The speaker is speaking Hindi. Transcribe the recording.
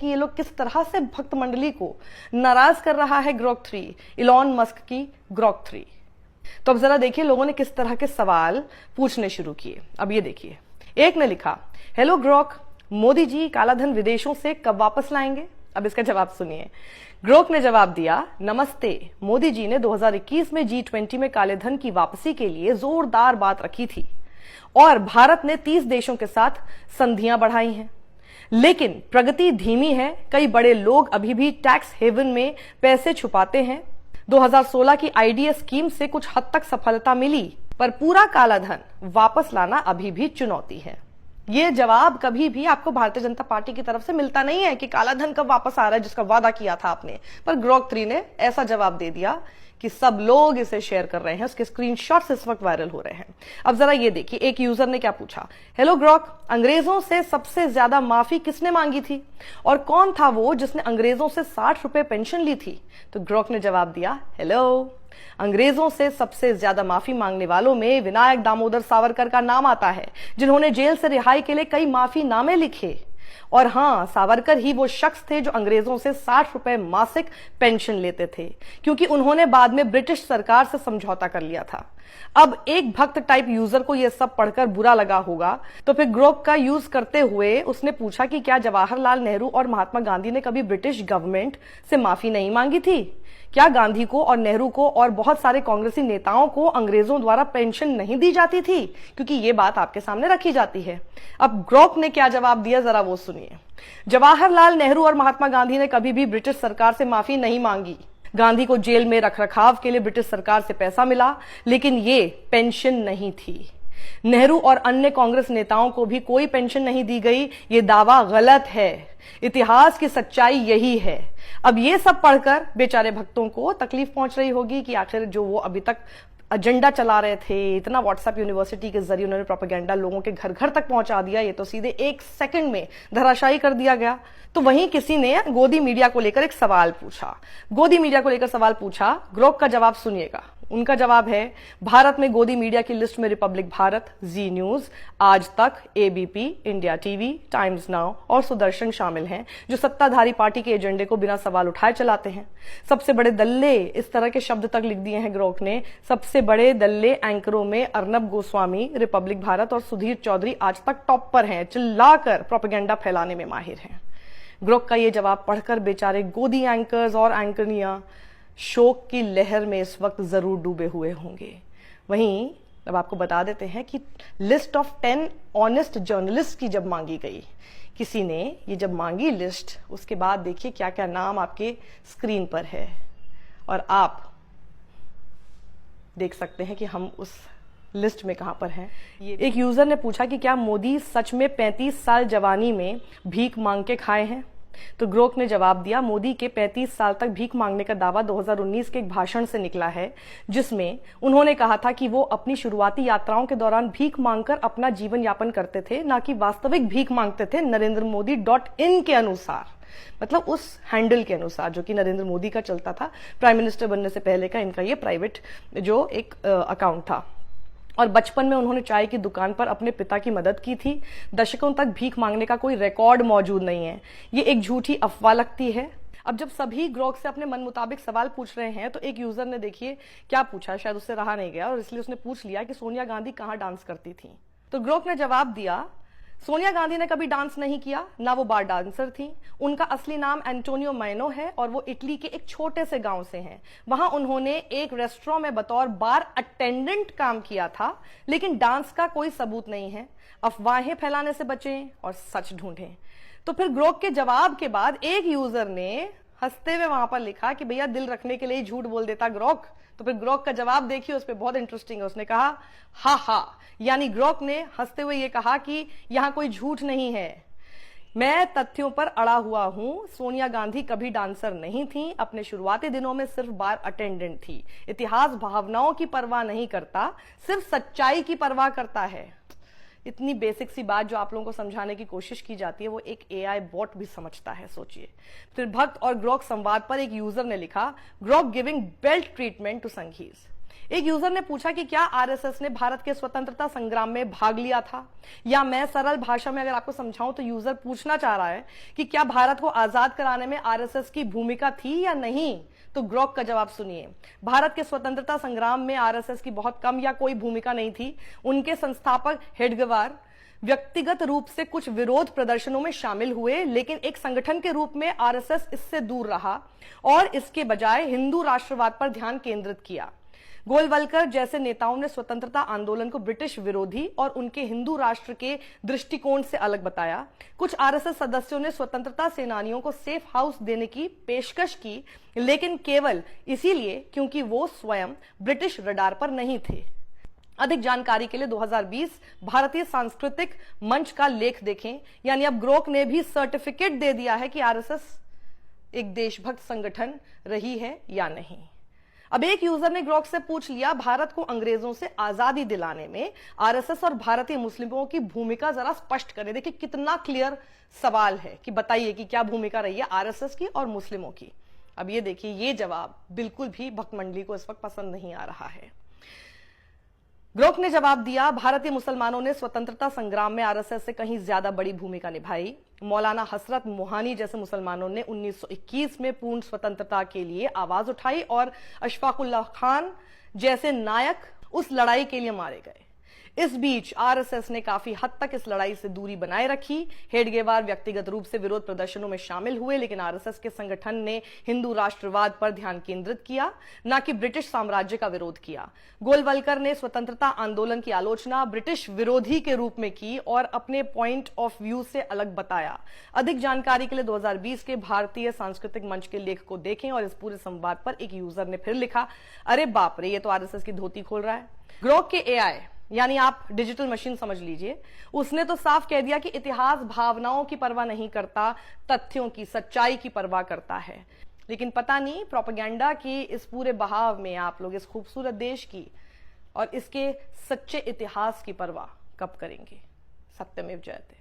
कि ये लोग किस तरह से भक्त मंडली को नाराज कर रहा है ग्रोक 3, इलॉन मस्क की ग्रोक 3। तो अब जरा देखिए लोगों ने किस तरह के सवाल पूछने शुरू किए। अब ये देखिए, एक ने लिखा, हेलो ग्रोक, मोदी जी काला धन विदेशों से कब वापस लाएंगे? अब इसका जवाब सुनिए। ग्रोक ने जवाब दिया, नमस्ते, मोदी जी ने 2021 में G20 में काले धन की वापसी के लिए जोरदार बात रखी थी और भारत ने 30 देशों के साथ संधियां बढ़ाई हैं, लेकिन प्रगति धीमी है। कई बड़े लोग अभी भी टैक्स हेवन में पैसे छुपाते हैं। 2016 की आईडीएस स्कीम से कुछ हद तक सफलता मिली, पर पूरा काला धन वापस लाना अभी भी चुनौती है। ये जवाब कभी भी आपको भारतीय जनता पार्टी की तरफ से मिलता नहीं है कि काला धन कब वापस आ रहा है जिसका वादा किया था आपने, पर ग्रोक 3 ने ऐसा जवाब दे दिया कि सब लोग इसे शेयर कर रहे हैं, उसके स्क्रीनशॉट्स इस वक्त वायरल हो रहे हैं। अब जरा ये देखिए, एक यूजर ने क्या पूछा, हेलो ग्रोक, अंग्रेजों से सबसे ज्यादा माफी किसने मांगी थी और कौन था वो जिसने अंग्रेजों से 60 रुपए पेंशन ली थी? तो ग्रोक ने जवाब दिया, हेलो, अंग्रेजों से सबसे ज्यादा माफी मांगने वालों में विनायक दामोदर सावरकर का नाम आता है, जिन्होंने जेल से रिहाई के लिए कई माफी नामे लिखे। और हां, सावरकर ही वो शख्स थे जो अंग्रेजों से 60 रुपए मासिक पेंशन लेते थे, क्योंकि उन्होंने बाद में ब्रिटिश सरकार से समझौता कर लिया था। अब एक भक्त टाइप यूजर को यह सब पढ़कर बुरा लगा होगा, तो फिर ग्रोक का यूज करते हुए उसने पूछा कि क्या जवाहरलाल नेहरू और महात्मा गांधी ने कभी ब्रिटिश गवर्नमेंट से माफी नहीं मांगी थी? क्या गांधी को और नेहरू को और बहुत सारे कांग्रेसी नेताओं को अंग्रेजों द्वारा पेंशन नहीं दी जाती थी? क्योंकि ये बात आपके सामने रखी जाती है। अब ग्रोक ने क्या जवाब दिया, जरा वो सुनिए। जवाहरलाल नेहरू और महात्मा गांधी ने कभी भी ब्रिटिश सरकार से माफी नहीं मांगी। गांधी को जेल में रखरखाव के लिए ब्रिटिश सरकार से पैसा मिला, लेकिन ये पेंशन नहीं थी। नेहरू और अन्य कांग्रेस नेताओं को भी कोई पेंशन नहीं दी गई। ये दावा गलत है। इतिहास की सच्चाई यही है। अब ये सब पढ़कर बेचारे भक्तों को तकलीफ पहुंच रही होगी कि आखिर जो वो अभी तक एजेंडा चला रहे थे, इतना व्हाट्सएप यूनिवर्सिटी के जरिए उन्होंने प्रोपेगेंडा लोगों के घर घर तक पहुंचा दिया, ये तो सीधे एक सेकंड में धराशायी कर दिया गया। तो वहीं किसी ने गोदी मीडिया को लेकर एक सवाल पूछा। गोदी मीडिया को लेकर सवाल पूछा, ग्रोक का जवाब सुनिएगा। उनका जवाब है, भारत में गोदी मीडिया की लिस्ट में रिपब्लिक भारत, जी न्यूज, आज तक, ABP, India TV, times now और सुदर्शन शामिल हैं, जो सत्ताधारी पार्टी के एजेंडे को बिना सवाल उठाए चलाते हैं। सबसे बड़े दल्ले, इस तरह के शब्द तक लिख दिए हैं ग्रोक ने। सबसे बड़े दल्ले एंकरों में अर्नब गोस्वामी, रिपब्लिक भारत और सुधीर चौधरी आज तक टॉप पर हैं, चिल्लाकर प्रोपेगेंडा फैलाने में माहिर हैं। ग्रोक का ये जवाब पढ़कर बेचारे गोदी एंकर्स और एंकरनियां शोक की लहर में इस वक्त जरूर डूबे हुए होंगे। वहीं अब आपको बता देते हैं कि लिस्ट ऑफ 10 ऑनेस्ट जर्नलिस्ट की जब मांगी गई, किसी ने ये जब मांगी लिस्ट, उसके बाद देखिए क्या क्या नाम आपके स्क्रीन पर है और आप देख सकते हैं कि हम उस लिस्ट में कहां पर हैं। एक यूजर ने पूछा कि क्या मोदी सच में 35 साल जवानी में भीख मांग के खाए हैं? तो ग्रोक ने जवाब दिया, मोदी के 35 साल तक भीख मांगने का दावा 2019 के एक भाषण से निकला है, जिसमें उन्होंने कहा था कि वो अपनी शुरुआती यात्राओं के दौरान भीख मांगकर अपना जीवन यापन करते थे, ना कि वास्तविक भीख मांगते थे NarendraModi.in के अनुसार, मतलब उस हैंडल के अनुसार जो कि नरेंद्र मोदी का चलता था। प्राइम मिनिस्टर बनने से पहले का इनका ये प्राइवेट जो एक अकाउंट था। और बचपन में उन्होंने चाय की दुकान पर अपने पिता की मदद की थी। दशकों तक भीख मांगने का कोई रिकॉर्ड मौजूद नहीं है। ये एक झूठी अफवाह लगती है। अब जब सभी ग्रोक से अपने मन मुताबिक सवाल पूछ रहे हैं, तो एक यूजर ने देखिए क्या पूछा, शायद उससे रहा नहीं गया और इसलिए उसने पूछ लिया कि सोनिया गांधी कहाँ डांस करती थी। तो ग्रोक ने जवाब दिया, सोनिया गांधी ने कभी डांस नहीं किया, ना वो बार डांसर थी। उनका असली नाम एंटोनियो मैनो है और वो इटली के एक छोटे से गांव से हैं। वहां उन्होंने एक रेस्टोरेंट में बतौर बार अटेंडेंट काम किया था, लेकिन डांस का कोई सबूत नहीं है। अफवाहें फैलाने से बचें और सच ढूंढें। तो फिर ग्रोक के जवाब के बाद एक यूजर ने हंसते हुए वहां पर लिखा कि भैया दिल रखने के लिए झूठ बोल देता ग्रोक। तो फिर ग्रोक का जवाब देखिए, उस पर बहुत इंटरेस्टिंग है। उसने कहा हा हा, यानी ग्रोक ने हंसते हुए ये कहा कि यहां कोई झूठ नहीं है, मैं तथ्यों पर अड़ा हुआ हूं। सोनिया गांधी कभी डांसर नहीं थी, अपने शुरुआती दिनों में सिर्फ बार अटेंडेंट थी। इतिहास भावनाओं की परवाह नहीं करता, सिर्फ सच्चाई की परवाह करता है। इतनी बेसिक सी बात जो आप लोगों को समझाने की कोशिश की जाती है, वो एक एआई बॉट भी समझता है, सोचिए। फिर भक्त और ग्रोक संवाद पर एक यूजर ने लिखा, Grok giving belt treatment to संघीज। एक यूजर ने पूछा कि क्या आरएसएस ने भारत के स्वतंत्रता संग्राम में भाग लिया था, या मैं सरल भाषा में अगर आपको समझाऊं तो यूजर पूछना चाह रहा है कि क्या भारत को आजाद कराने में आरएसएस की भूमिका थी या नहीं। तो ग्रोक का जवाब सुनिए। भारत के स्वतंत्रता संग्राम में आरएसएस की बहुत कम या कोई भूमिका नहीं थी। उनके संस्थापक हेडगेवार व्यक्तिगत रूप से कुछ विरोध प्रदर्शनों में शामिल हुए, लेकिन एक संगठन के रूप में आरएसएस इससे दूर रहा और इसके बजाय हिंदू राष्ट्रवाद पर ध्यान केंद्रित किया। गोलवलकर जैसे नेताओं ने स्वतंत्रता आंदोलन को ब्रिटिश विरोधी और उनके हिंदू राष्ट्र के दृष्टिकोण से अलग बताया। कुछ आरएसएस सदस्यों ने स्वतंत्रता सेनानियों को सेफ हाउस देने की पेशकश की, लेकिन केवल इसीलिए क्योंकि वो स्वयं ब्रिटिश रडार पर नहीं थे। अधिक जानकारी के लिए 2020 भारतीय सांस्कृतिक मंच का लेख देखें। यानी अब ग्रोक ने भी सर्टिफिकेट दे दिया है कि आरएसएस एक देशभक्त संगठन रही है या नहीं। अब एक यूजर ने ग्रोक से पूछ लिया, भारत को अंग्रेजों से आजादी दिलाने में आरएसएस और भारतीय मुस्लिमों की भूमिका जरा स्पष्ट करें। देखिए कितना क्लियर सवाल है कि बताइए कि क्या भूमिका रही है आरएसएस की और मुस्लिमों की। अब ये देखिए, ये जवाब बिल्कुल भी भक्त मंडली को इस वक्त पसंद नहीं आ रहा है। ग्रोक ने जवाब दिया, भारतीय मुसलमानों ने स्वतंत्रता संग्राम में आरएसएस से कहीं ज्यादा बड़ी भूमिका निभाई। मौलाना हसरत मोहानी जैसे मुसलमानों ने 1921 में पूर्ण स्वतंत्रता के लिए आवाज उठाई और अशफाकुल्लाह खान जैसे नायक उस लड़ाई के लिए मारे गए। इस बीच आरएसएस ने काफी हद तक इस लड़ाई से दूरी बनाए रखी। हेडगेवार व्यक्तिगत रूप से विरोध प्रदर्शनों में शामिल हुए, लेकिन आरएसएस के संगठन ने हिंदू राष्ट्रवाद पर ध्यान केंद्रित किया, न कि ब्रिटिश साम्राज्य का विरोध किया। गोलवलकर ने स्वतंत्रता आंदोलन की आलोचना ब्रिटिश विरोधी के रूप में की और अपने पॉइंट ऑफ व्यू से अलग बताया। अधिक जानकारी के लिए 2020 के भारतीय सांस्कृतिक मंच के लेख को देखें। और इस पूरे संवाद पर एक यूजर ने फिर लिखा, अरे बाप रे, ये तो आरएसएस की धोती खोल रहा है। ग्रोक के एआई यानी आप डिजिटल मशीन समझ लीजिए, उसने तो साफ कह दिया कि इतिहास भावनाओं की परवाह नहीं करता, तथ्यों की, सच्चाई की परवाह करता है। लेकिन पता नहीं प्रोपेगेंडा की इस पूरे बहाव में आप लोग इस खूबसूरत देश की और इसके सच्चे इतिहास की परवाह कब करेंगे। सत्यमेव जयते।